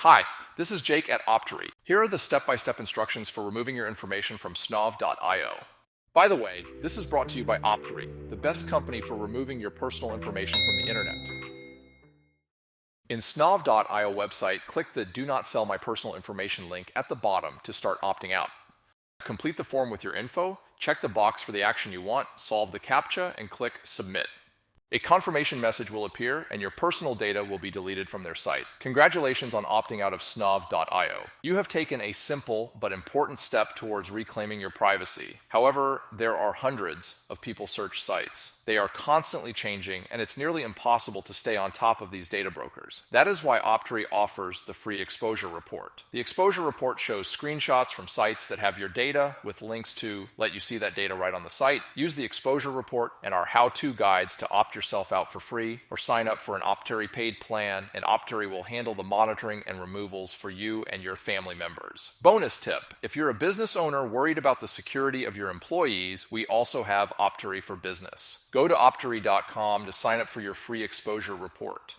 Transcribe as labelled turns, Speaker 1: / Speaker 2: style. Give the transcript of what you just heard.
Speaker 1: Hi, this is Jake at Optery. Here are the step-by-step instructions for removing your information from snov.io. By the way, this is brought to you by Optery, the best company for removing your personal information from the internet. In snov.io website, click the Do Not Sell My Personal Information link at the bottom to start opting out. Complete the form with your info, check the box for the action you want, solve the CAPTCHA, and click Submit. A confirmation message will appear and your personal data will be deleted from their site. Congratulations on opting out of snov.io. You have taken a simple but important step towards reclaiming your privacy. However, there are hundreds of people search sites. They are constantly changing and it's nearly impossible to stay on top of these data brokers. That is why Optery offers the free exposure report. The exposure report shows screenshots from sites that have your data with links to let you see that data right on the site. Use the exposure report and our how-to guides to opt yourself out for free or sign up for an Optery paid plan and Optery will handle the monitoring and removals for you and your family members. Bonus tip, if you're a business owner worried about the security of your employees, we also have Optery for Business. Go to optery.com to sign up for your free exposure report.